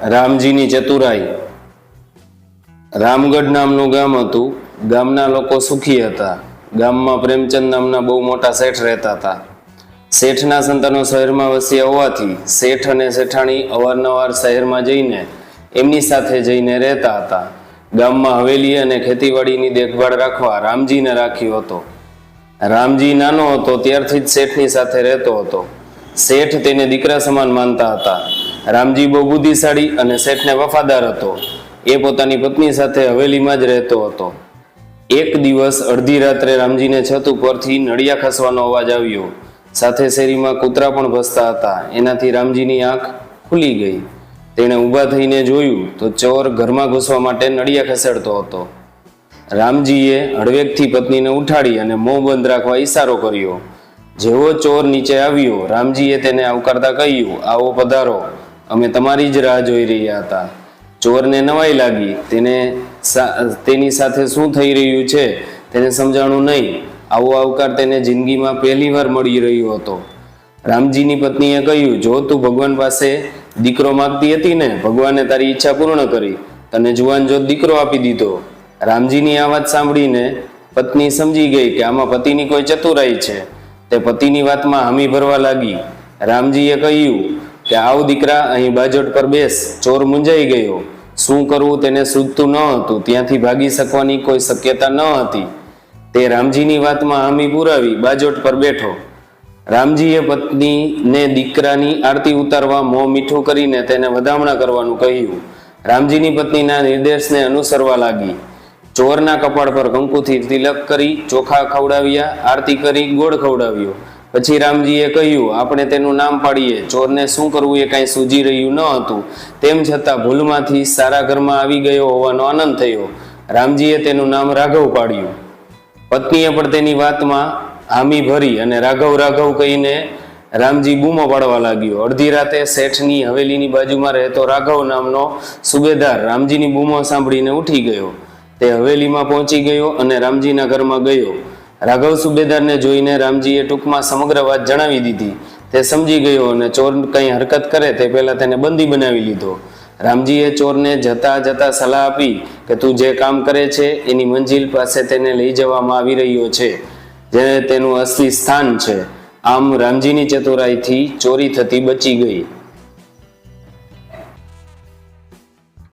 રામજીની ચતુરાઈ। રામગઢ નામનું ગામ હતું। ગામના લોકો સુખી હતા। ગામમાં પ્રેમચંદ નામના બહુ મોટા શેઠ રહેતા હતા। શેઠના સંતાનો શહેરમાં વસ્યા હોવાથી શેઠ અને શેઠાણી અવારનવાર શહેરમાં જઈને એમની સાથે જઈને રહેતા હતા। ગામમાં હવેલી અને ખેતીવાડીની દેખભાળ રાખવા રામજીને રાખ્યો હતો। રામજી નાનો હતો ત્યારથી જ શેઠની સાથે રહેતો હતો। શેઠ તેને દીકરા સમાન માનતા હતા। રામજી બહુ બુદ્ધિશાળી અને શેઠને વફાદાર હતો। એ પોતાની પત્ની સાથે હવેલીમાં જ રહેતો હતો। એક દિવસ અડધી રાત્રે રામજીને છત ઉપરથી નળિયા ખસવાનો અવાજ આવ્યો। સાથે શેરીમાં કૂતરા પણ ભસતા હતા। એનાથી રામજીની આંખ ખુલી ગઈ। તેણે ઊભા થઈને જોયું તો ચોર ઘરમાં ઘૂસવા માટે નળિયા ખસેડતો હતો। રામજીએ હળવેકથી પત્નીને ઉઠાડી અને મોં બંધ રાખવા ઈશારો કર્યો। જેવો ચોર નીચે આવ્યો, રામજીએ તેને આવકારતા કહ્યું, આવો પધારો, અમે તમારી જ રાહ જોઈ રહ્યા હતા। ચોરને નવાઈ લાગી। તેની સાથે શું થઈ રહ્યું છે તેને સમજાણું નહીં। આવો આવકાર તેને જિંદગીમાં પહેલી વાર મળી રહ્યો હતો। રામજીની પત્નીએ કહ્યું, જો તું ભગવાન પાસે દીકરો માંગતી હતી ને, ભગવાને તારી ઈચ્છા પૂર્ણ કરી, તને જુવાન જોત દીકરો આપી દીધો। રામજીની આ વાત સાંભળીને પત્ની સમજી ગઈ કે આમાં પતિની કોઈ ચતુરાઈ છે। તે પતિની વાતમાં હામી ભરવા લાગી। રામજીએ કહ્યું કે આવ દીકરા, અહીં બાજોટ પર બેસ। ચોર મૂંઝાઈ ગયો। શું કરવું તેને સૂઝતું ન હતું। ત્યાંથી ભાગી શકવાની કોઈ શક્યતા ન હતી। તે રામજીની વાતમાં હામી પુરાવી બાજોટ પર બેઠો। રામજીએ પત્નીને દીકરાની આરતી ઉતારવા મોં મીઠું કરીને તેને વધામણા કરવાનું કહ્યું। રામજીની પત્નીના નિર્દેશને અનુસરવા લાગી। ચોરના કપાળ પર કંકુથી તિલક કરી, ચોખા ખવડાવ્યા, આરતી કરી, ગોળ ખવડાવ્યો। પછી રામજીએ કહ્યું, આપણે તેનું નામ પાડીએ। ચોરને શું કરવું એ કાંઈ સૂઝી રહ્યું ન હતું। તેમ છતાં ભૂલમાંથી સારા ઘરમાં આવી ગયો હોવાનો આનંદ થયો। રામજીએ તેનું નામ રાઘવ પાડ્યું। પત્નીએ પણ તેની વાતમાં હામી ભરી અને રાઘવ રાઘવ કહીને રામજી બૂમો પાડવા લાગ્યો। અડધી રાતે શેઠની હવેલીની બાજુમાં રહેતો રાઘવ નામનો સુબેદાર રામજીની બૂમો સાંભળીને ઉઠી ગયો। તે હવેલીમાં પહોંચી ગયો અને રામજીના ઘરમાં ગયો। રાઘવ સુબેદારને જોઈને રામજીએ ટૂંકમાં સમગ્ર વાત જણાવી દીધી। તે સમજી ગયો અને ચોર કંઈ હરકત કરે તે પહેલા તેને બંદી બનાવી લીધો। રામજીએ ચોરને જતા જતા સલાહ આપી કે તું જે કામ કરે છે એની મંજિલ પાસે તેને લઈ જવામાં આવી રહ્યો છે, જે તેનું અસલી સ્થાન છે। આમ રામજીની ચતુરાઈથી ચોરી થતી બચી ગઈ।